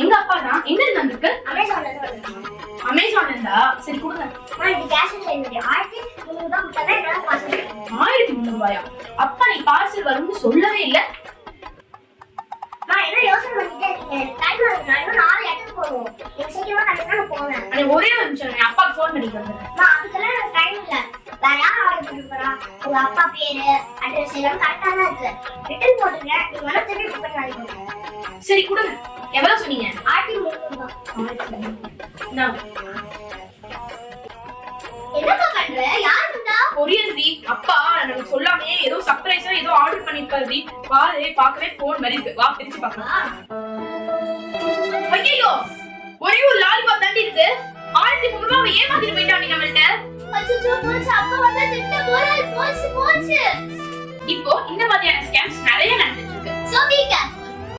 எங்க அப்பா தான். எங்க இருந்து வந்திருக்கு? அமேசான்ல இருந்தா? சரி கொடுங்க. 1300 ரூபாயா? அப்பா நீ பார்சல் வரும்னு சொல்லவே இல்ல. ஒரே ஒரு நிமிஷம் அப்பாக்கு போன் பண்ணி வந்துடுறேன். அப்பா பேரு அட்ரஸ் எல்லாம் கரெக்டா தான் இருக்கு. ரிட்டர்ன் போட்டுங்க. நீங்க வேணா திருப்பி பிக் பண்ணிக்கோங்க. சரி கொடுங்க. எவ்வளவு சொன்னீங்க? 1300. என்னப்பா பண்ற? யார் வந்தா? கொரியர் வி. அப்பா நமக்கு சொல்லாமே ஏதோ சர்ப்ரைஸா ஏதோ ஆர்டர் பண்ணிருக்காரு வி. பாரு பார்க்கவே போன் மாதிரி இருக்கு. வா பிரிச்சு பார்க்கலாம். ஐயோ ஒரே ஒரு லாலிபாப் தாண்டி இருக்கு. 1300 ரூபாய் ஏமாத்திட்டு போயிட்டான் நம்மள்ட்ட. அச்சச்சோ போச்சு. அப்பா வந்தா திட்ட போறாரு. போச்சு. இப்போ இந்த மாதிரியான ஸ்கேம்ஸ் நிறைய நடந்துட்டு இருக்கு. So be careful.